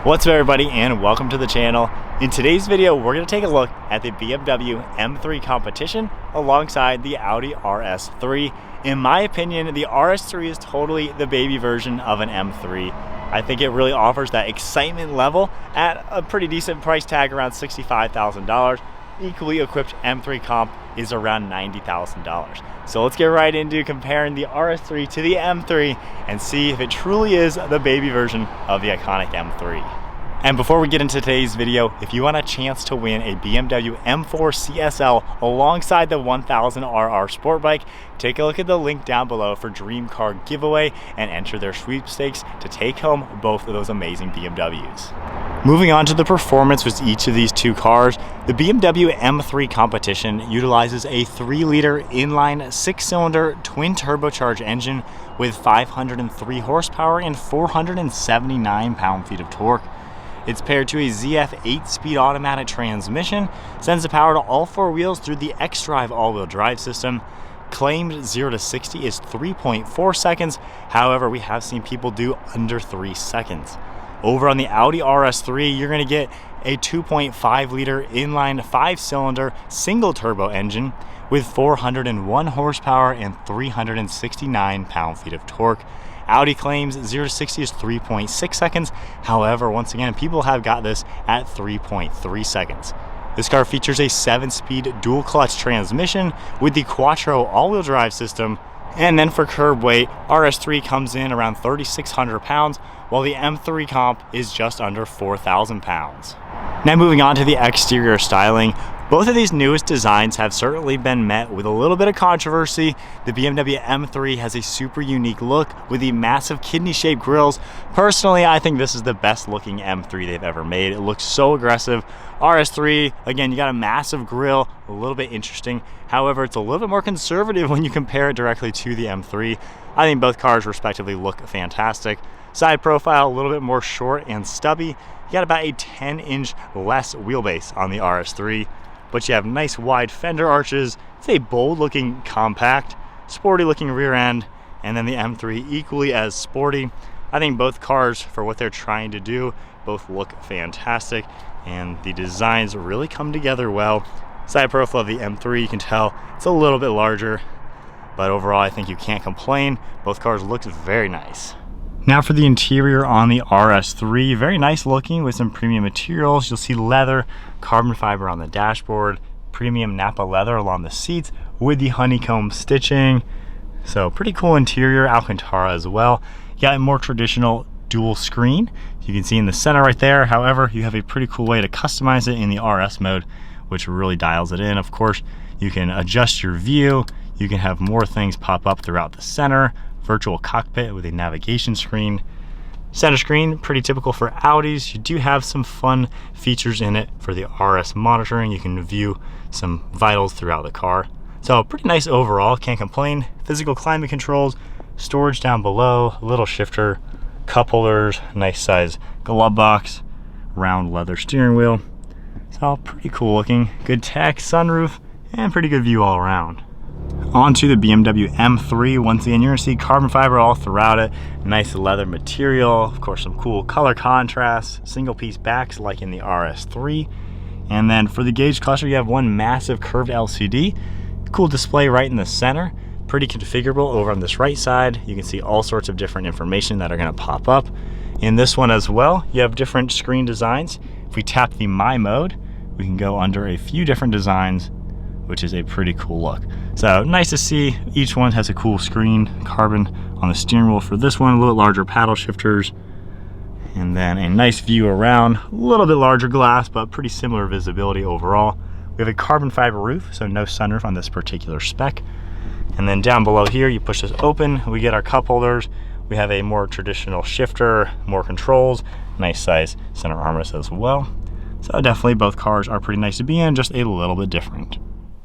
What's up everybody, and welcome to the channel. In today's video, we're going to take a look at the BMW M3 Competition alongside the Audi RS3. In my opinion, the RS3 is totally the baby version of an M3. I think it really offers that excitement level at a pretty decent price tag, around $65,000. Equally equipped M3 Comp is around $90,000. So let's get right into comparing the RS3 to the M3 and see if it truly is the baby version of the iconic M3. And before we get into today's video, if you want a chance to win a BMW M4 CSL alongside the 1000RR Sport Bike, take a look at the link down below for Dream Car Giveaway and enter their sweepstakes to take home both of those amazing BMWs. Moving on to the performance with each of these two cars, the BMW M3 Competition utilizes a 3-liter inline 6-cylinder twin turbocharged engine with 503 horsepower and 479 pound-feet of torque. It's paired to a ZF 8-speed automatic transmission, sends the power to all 4 wheels through the xDrive all-wheel drive system. Claimed 0 to 60 is 3.4 seconds, however we have seen people do under 3 seconds. Over on the Audi RS3, you're going to get a 2.5-liter inline 5-cylinder single turbo engine with 401 horsepower and 369 pound-feet of torque. Audi claims 0 to 60 is 3.6 seconds. However, once again, people have got this at 3.3 seconds. This car features a 7-speed dual clutch transmission with the Quattro all-wheel drive system. And then for curb weight, RS3 comes in around 3,600 pounds, while the M3 Comp is just under 4,000 pounds. Now moving on to the exterior styling. Both of these newest designs have certainly been met with a little bit of controversy. The BMW M3 has a super unique look with the massive kidney-shaped grills. Personally, I think this is the best looking M3 they've ever made. It looks so aggressive. RS3, again, you got a massive grille, a little bit interesting. However, it's a little bit more conservative when you compare it directly to the M3. I think both cars respectively look fantastic. Side profile, a little bit more short and stubby. You got about a 10-inch less wheelbase on the RS3. But you have nice wide fender arches. It's a bold looking compact, sporty looking rear end, and then the M3 equally as sporty. I think both cars, for what they're trying to do, both look fantastic, and the designs really come together well. Side profile of the M3, you can tell it's a little bit larger, but overall I think you can't complain. Both cars look very nice. Now for the interior on the RS3, very nice looking with some premium materials. You'll see leather, carbon fiber on the dashboard, premium Napa leather along the seats with the honeycomb stitching. So pretty cool interior, Alcantara as well. You got a more traditional dual screen. You can see in the center right there. However, you have a pretty cool way to customize it in the RS mode, which really dials it in. Of course, you can adjust your view. You can have more things pop up throughout the center. Virtual cockpit with a navigation screen. Center screen, pretty typical for Audis. You do have some fun features in it for the RS monitoring. You can view some vitals throughout the car. So pretty nice overall, can't complain. Physical climate controls, storage down below, little shifter, cup holders, nice size glove box, round leather steering wheel. So pretty cool looking. Good tech, sunroof, and pretty good view all around. Onto the BMW M3, once again, you're gonna see carbon fiber all throughout it, nice leather material, of course some cool color contrast, single piece backs like in the RS3. And then for the gauge cluster, you have one massive curved LCD, cool display right in the center, pretty configurable. Over on this right side, you can see all sorts of different information that are gonna pop up. In this one as well, you have different screen designs. If we tap the My Mode, we can go under a few different designs, which is a pretty cool look. So nice to see. Each one has a cool screen, carbon on the steering wheel for this one, a little larger paddle shifters, and then a nice view around, a little bit larger glass, but pretty similar visibility overall. We have a carbon fiber roof, so no sunroof on this particular spec. And then down below here, you push this open, we get our cup holders. We have a more traditional shifter, more controls, nice size center armrest as well. So definitely both cars are pretty nice to be in, just a little bit different.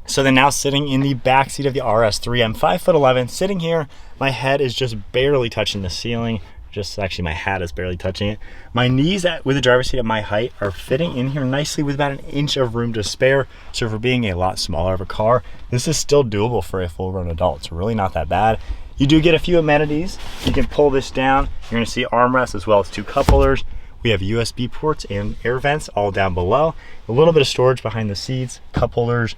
So then now sitting in the back seat of the RS3, I'm 5'11", sitting here, my head is just barely touching the ceiling. Just actually my hat is barely touching it. My knees with the driver's seat at my height are fitting in here nicely with about an inch of room to spare. So for being a lot smaller of a car, this is still doable for a full-grown adult. It's really not that bad. You do get a few amenities. You can pull this down. You're gonna see armrests as well as two cup holders. We have USB ports and air vents all down below. A little bit of storage behind the seats, cup holders,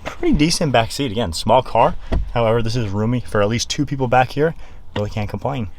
pretty decent back seat. Again, small car. However, this is roomy for at least 2 people back here. Really can't complain.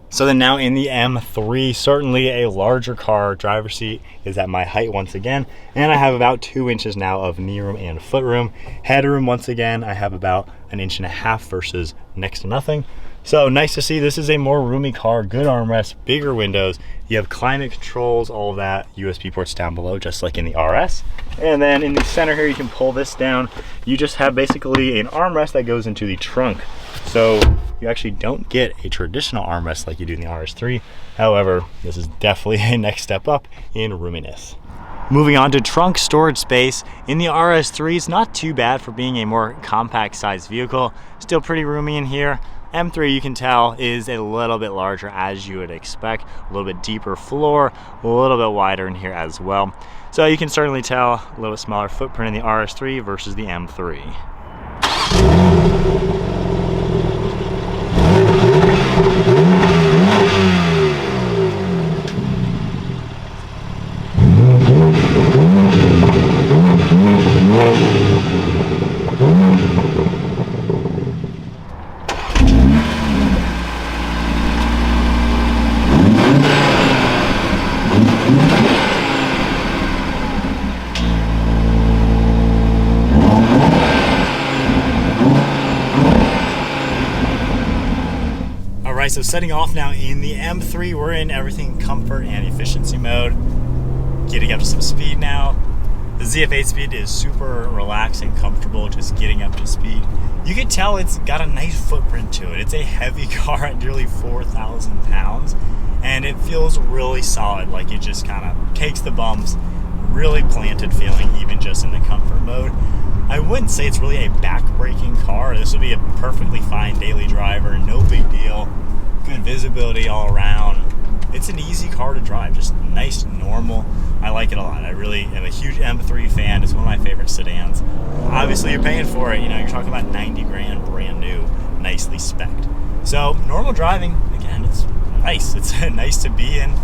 So then now in the M3, certainly a larger car. Driver's seat is at my height once again, and I have about 2 inches now of knee room and foot room. Headroom, once again, I have about 1.5 inches versus next to nothing. So nice to see. This is a more roomy car, good armrest, bigger windows. You have climate controls, all of that, USB ports down below, just like in the RS. And then in the center here, you can pull this down. You just have basically an armrest that goes into the trunk. So you actually don't get a traditional armrest like you do in the RS3. However, this is definitely a next step up in roominess. Moving on to trunk storage space, in the RS3, it's not too bad for being a more compact sized vehicle. Still pretty roomy in here. M3, you can tell, is a little bit larger as you would expect. A little bit deeper floor, a little bit wider in here as well. So you can certainly tell a little bit smaller footprint in the RS3 versus the M3. Alright, so setting off now in the M3, we're in everything comfort and efficiency mode. Getting up to some speed now. The ZF8 speed is super relaxed and comfortable, just getting up to speed. You can tell it's got a nice footprint to it. It's a heavy car at nearly 4,000 pounds, and it feels really solid, like it just kind of takes the bumps, really planted feeling, even just in the comfort mode. I wouldn't say it's really a back-breaking car. This would be a perfectly fine daily driver, no big deal. Good visibility all around. It's an easy car to drive, just nice, normal. I like it a lot. I really am a huge M3 fan. It's one of my favorite sedans. Obviously, you're paying for it. You know, you're talking about 90 grand, brand new, nicely spec'd. So, normal driving, again, it's nice. It's nice to be in.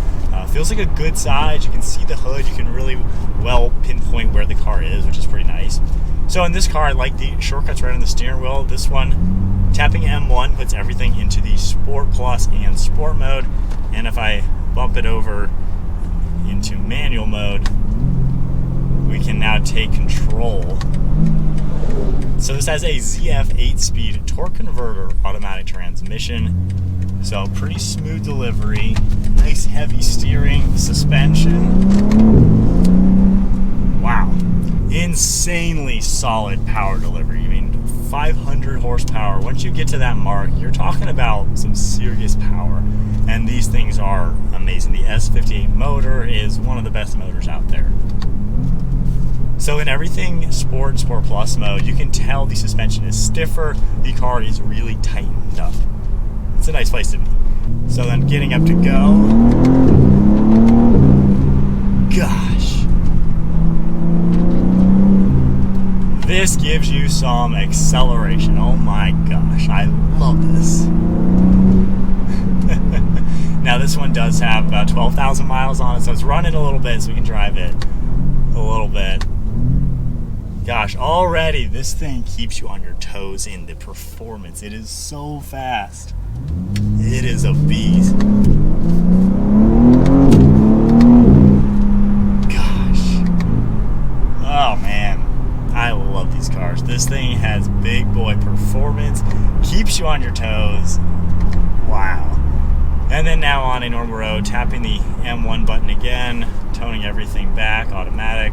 Feels like a good size. You can see the hood. You can really well pinpoint where the car is, which is pretty nice. So in this car, I like the shortcuts right on the steering wheel. This one, tapping M1 puts everything into the Sport Plus and Sport mode. And if I bump it over into manual mode, we can now take control. So this has a ZF 8-speed torque converter automatic transmission. So pretty smooth delivery, nice heavy steering, suspension. Wow. Insanely solid power delivery. I mean, 500 horsepower. Once you get to that mark, you're talking about some serious power. And these things are amazing. The S58 motor is one of the best motors out there. So in everything Sport and Sport Plus mode, you can tell the suspension is stiffer. The car is really tightened up. It's a nice place to be. So then getting up to go. Gosh. This gives you some acceleration. Oh my gosh, I love this. Now this one does have about 12,000 miles on it, so it's running a little bit, so we can drive it a little bit. Gosh, already this thing keeps you on your toes in the performance. It is so fast. It is a beast. Gosh. Oh man. I love these cars. This thing has big boy performance, keeps you on your toes. Wow. And then now on a normal road, tapping the M1 button again, toning everything back, automatic.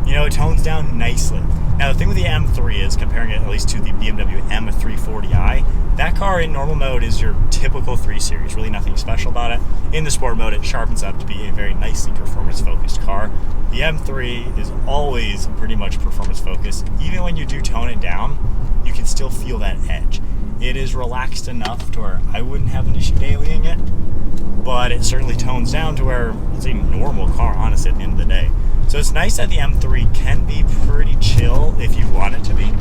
You know, it tones down nicely. Now the thing with the M3 is, comparing it at least to the BMW M340i, that car in normal mode is your typical 3 Series, really nothing special about it. In the sport mode, it sharpens up to be a very nicely performance-focused car. The M3 is always pretty much performance-focused. Even when you do tone it down, you can still feel that edge. It is relaxed enough to where I wouldn't have an issue dailying it, but it certainly tones down to where it's a normal car, honestly, at the end of the day. So it's nice that the M3 can be pretty chill if you want it to be,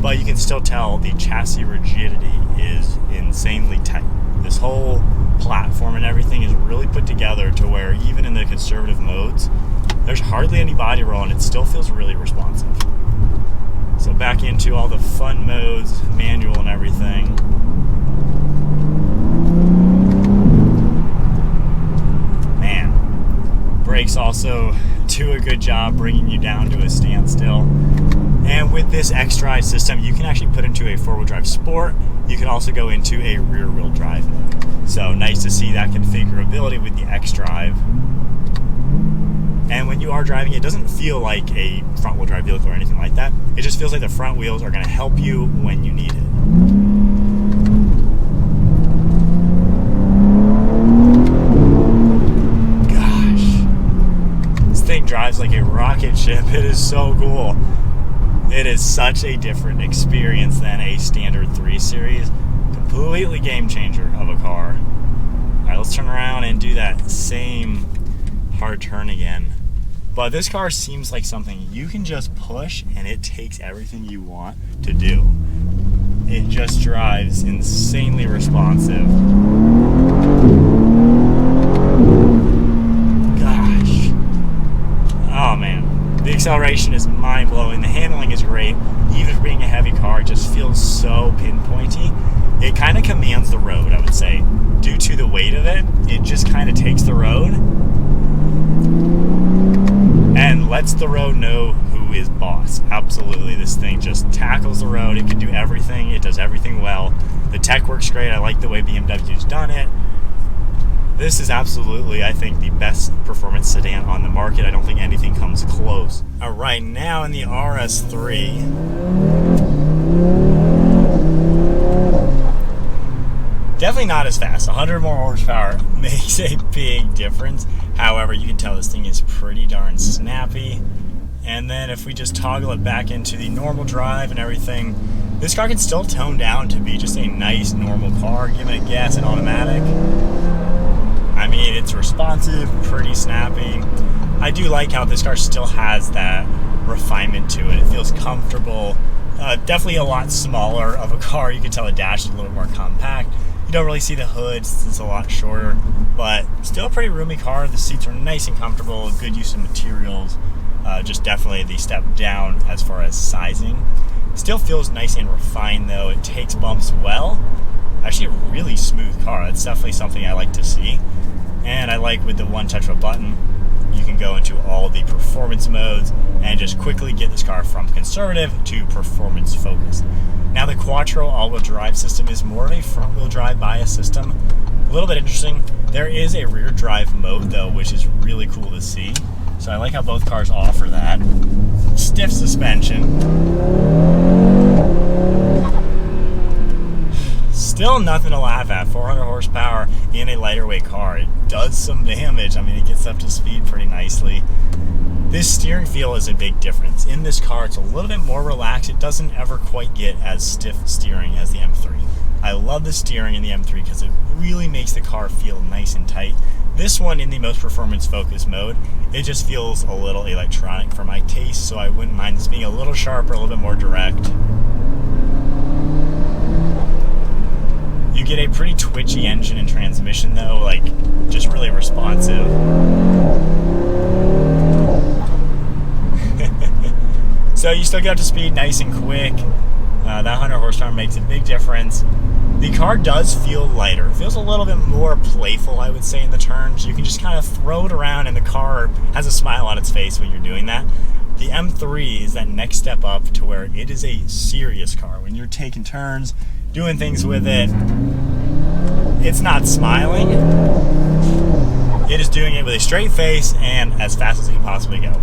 but you can still tell the chassis rigidity is insanely tight. This whole platform and everything is really put together to where even in the conservative modes, there's hardly any body roll and it still feels really responsive. So back into all the fun modes, manual and everything. Man, brakes also do a good job bringing you down to a standstill. And with this xDrive system, you can actually put into a four-wheel drive sport. You can also go into a rear-wheel drive mode. So nice to see that configurability with the xDrive. And when you are driving, it doesn't feel like a front-wheel drive vehicle or anything like that. It just feels like the front wheels are going to help you when you need it. Gosh, this thing drives like a rocket ship. It is so cool. It is such a different experience than a standard 3 Series. Completely game changer of a car. All right, let's turn around and do that same hard turn again. But this car seems like something you can just push and it takes everything you want to do. It just drives insanely responsive. Gosh. Oh man. The acceleration is mind-blowing. The handling is great. Even for being a heavy car, it just feels so pinpointy. It kind of commands the road, I would say. Due to the weight of it, it just kind of takes the road and lets the road know who is boss. Absolutely, this thing just tackles the road. It can do everything. It does everything well. The tech works great. I like the way BMW's done it. This is absolutely, I think, the best performance sedan on the market. I don't think anything comes close. All right, now in the RS3. Definitely not as fast. 100 more horsepower makes a big difference. However, you can tell this thing is pretty darn snappy. And then if we just toggle it back into the normal drive and everything, this car can still tone down to be just a nice normal car. Give it a gas and automatic. I mean, it's responsive, pretty snappy. I do like how this car still has that refinement to it. It feels comfortable. Definitely a lot smaller of a car. You can tell the dash is a little more compact. You don't really see the hood, it's a lot shorter, but still a pretty roomy car. The seats are nice and comfortable, good use of materials. Just definitely the step down as far as sizing. Still feels nice and refined though. It takes bumps well. Actually a really smooth car. That's definitely something I like to see. And I like with the one touch of a button, you can go into all the performance modes and just quickly get this car from conservative to performance focused. Now the Quattro all-wheel drive system is more of a front-wheel drive bias system. A little bit interesting. There is a rear drive mode though, which is really cool to see. So I like how both cars offer that. Stiff suspension. Still nothing to laugh at. 400 horsepower in a lighter weight car. It does some damage. I mean, it gets up to speed pretty nicely. This steering feel is a big difference. In this car, it's a little bit more relaxed. It doesn't ever quite get as stiff steering as the M3. I love the steering in the M3 because it really makes the car feel nice and tight. This one, in the most performance focused mode, it just feels a little electronic for my taste, so I wouldn't mind this being a little sharper, a little bit more direct. You get a pretty twitchy engine and transmission though, like just really responsive. So you still get up to speed nice and quick. That 100 horsepower makes a big difference. The car does feel lighter. It feels a little bit more playful, I would say, in the turns. You can just kind of throw it around and the car has a smile on its face when you're doing that. The M3 is that next step up to where it is a serious car. When you're taking turns, doing things with it, it's not smiling. It is doing it with a straight face and as fast as it can possibly go.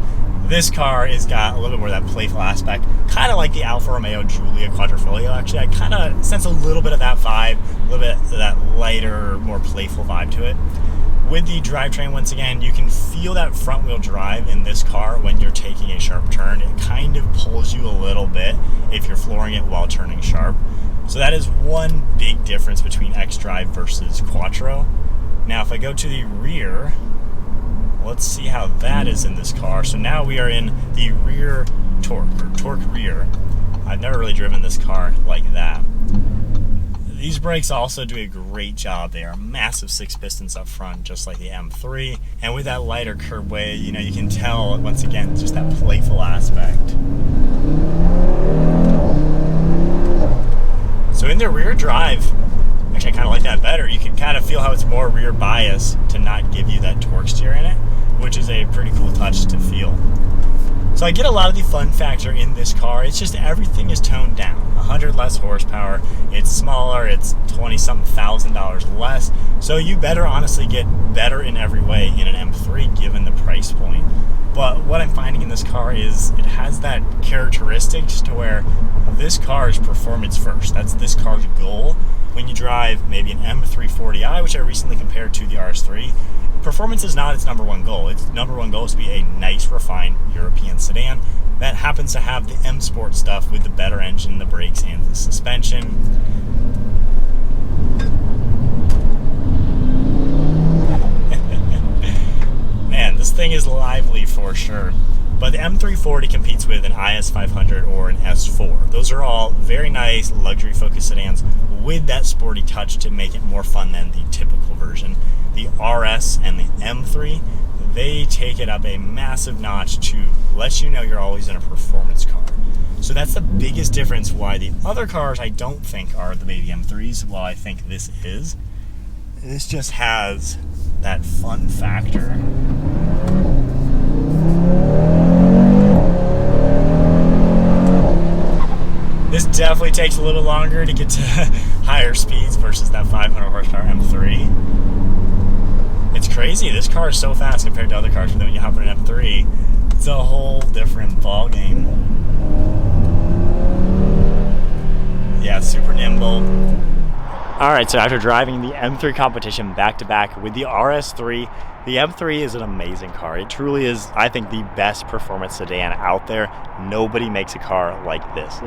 This car has got a little bit more of that playful aspect, kind of like the Alfa Romeo Giulia Quadrifoglio. Actually, I kind of sense a little bit of that vibe, a little bit of that lighter, more playful vibe to it. With the drivetrain, once again, you can feel that front-wheel drive in this car when you're taking a sharp turn. It kind of pulls you a little bit if you're flooring it while turning sharp. So that is one big difference between xDrive versus Quattro. Now, if I go to the rear, let's see how that is in this car. So now we are in the rear torque, or torque rear. I've never really driven this car like that. These brakes also do a great job. They are massive 6 pistons up front, just like the M3. And with that lighter curbway, you know, you can tell, once again, just that playful aspect. So in the rear drive, actually I kind of like that better. You can kind of feel how it's more rear bias to not give you that torque steer in it, which is a pretty cool touch to feel. So I get a lot of the fun factor in this car. It's just everything is toned down. 100 less horsepower, it's smaller, it's 20-something thousand dollars less. So you better honestly get better in every way in an M3 given the price point. But what I'm finding in this car is it has that characteristics to where this car is performance first. That's this car's goal. When you drive maybe an M340i, which I recently compared to the RS3, performance is not its number one goal. Its number one goal is to be a nice, refined European sedan that happens to have the M Sport stuff with the better engine, the brakes, and the suspension. Man, this thing is lively for sure. But the M340 competes with an IS500 or an S4. Those are all very nice luxury-focused sedans with that sporty touch to make it more fun than the typical version. The RS and the M3, they take it up a massive notch to let you know you're always in a performance car. So that's the biggest difference why the other cars I don't think are the Baby M3s, while I think this is. This just has that fun factor. This definitely takes a little longer to get to higher speeds versus that 500 horsepower M3. It's crazy. This car is so fast compared to other cars, but then when you hop in an M3, it's a whole different ball game. Yeah, super nimble. Alright, so after driving the M3 Competition back-to-back with the RS3, the M3 is an amazing car. It truly is, I think, the best performance sedan out there. Nobody makes a car like this.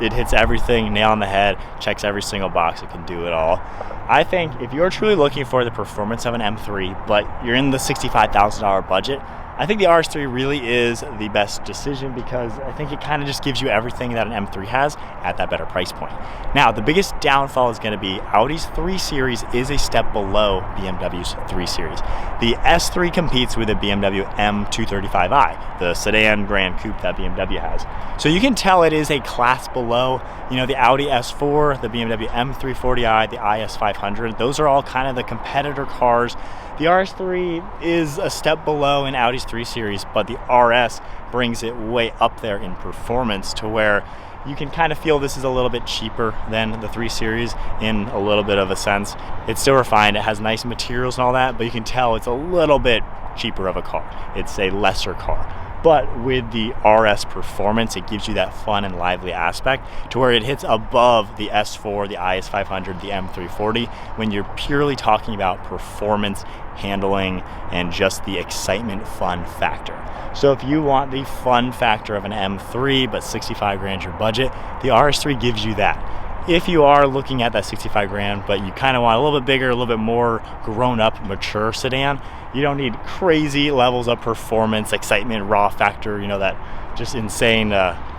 It hits everything, nail on the head, checks every single box, it can do it all. I think if you're truly looking for the performance of an M3, but you're in the $65,000 budget, I think the RS3 really is the best decision because I think it kind of just gives you everything that an M3 has at that better price point. Now, the biggest downfall is going to be Audi's 3 Series is a step below BMW's 3 Series. The S3 competes with the BMW M340i, the sedan Grand Coupe that BMW has. So you can tell it is a class below, you know, the Audi S4, the BMW M340i, the IS500. Those are all kind of the competitor cars. The RS3 is a step below in Audi's 3 Series, but the RS brings it way up there in performance to where you can kind of feel this is a little bit cheaper than the 3 Series in a little bit of a sense. It's still refined, it has nice materials and all that, but you can tell it's a little bit cheaper of a car. It's a lesser car. But with the RS performance, it gives you that fun and lively aspect to where it hits above the S4, the IS500, the M340 when you're purely talking about performance, handling, and just the excitement fun factor. So if you want the fun factor of an M3 but 65 grand your budget, the RS3 gives you that. If you are looking at that 65 grand, but you kind of want a little bit bigger, a little bit more grown-up, mature sedan, you don't need crazy levels of performance, excitement, raw factor, you know, that just insane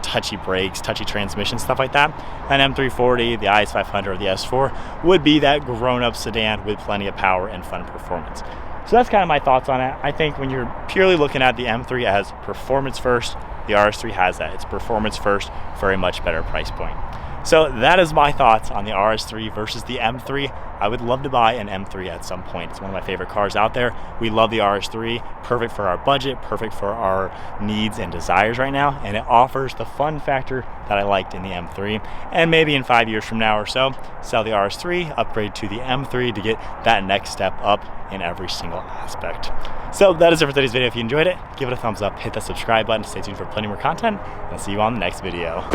touchy brakes, touchy transmission, stuff like that. An M340, the IS500, or the S4 would be that grown-up sedan with plenty of power and fun performance. So that's kind of my thoughts on it. I think when you're purely looking at the M3 as performance first, the RS3 has that. It's performance first for a much better price point. So that is my thoughts on the RS3 versus the M3. I would love to buy an M3 at some point. It's one of my favorite cars out there. We love the RS3, perfect for our budget, perfect for our needs and desires right now, and it offers the fun factor that I liked in the M3. And maybe in 5 years from now or so, sell the RS3, upgrade to the M3 to get that next step up in every single aspect. So that is it for today's video. If you enjoyed it, give it a thumbs up, hit that subscribe button, stay tuned for plenty more content, and I'll see you on the next video.